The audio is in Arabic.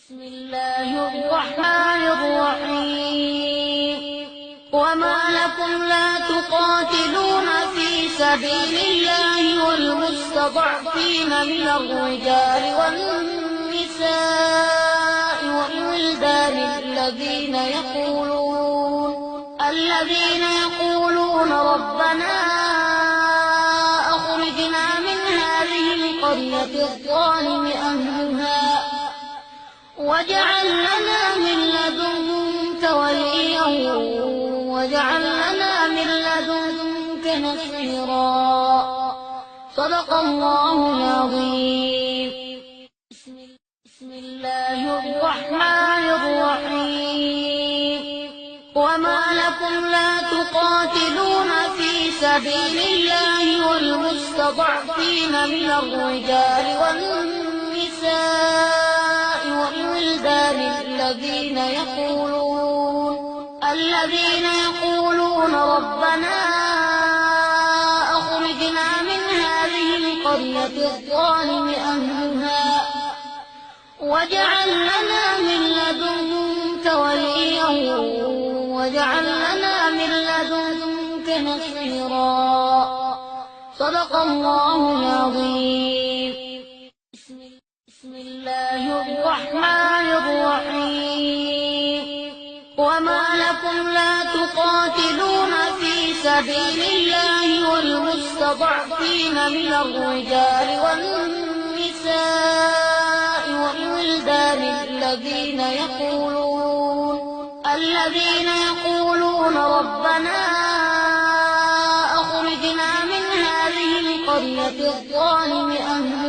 بسم الله الرحمن الرحيم وما لكم لا تقاتلون في سبيل الله والمستضعفين من الرجال والنساء والولدان الذين يقولون ربنا أخرجنا من هذه القرية الظالم أهلها واجعل لنا من لدنك وليا واجعل لنا من لدنك نصيرا صدق الله العظيم. بسم الله الرحمن الرحيم وما لكم لا تقاتلون في سبيل الله والمستضعفين من الرجال والنساء والولدان الذين يقولون ربنا أخرجنا من هذه القرية الظالم أهلها واجعل لنا من لدنك وليا واجعل لنا من لدنك نصيرا صدق الله العظيم. بسم الله الرحمن الرحيم وما لكم لا تقاتلون في سبيل الله والمستضعفين من الرجال والنساء والولدان الذين يقولون ربنا أخرجنا من هذه القرية الظالم أهلها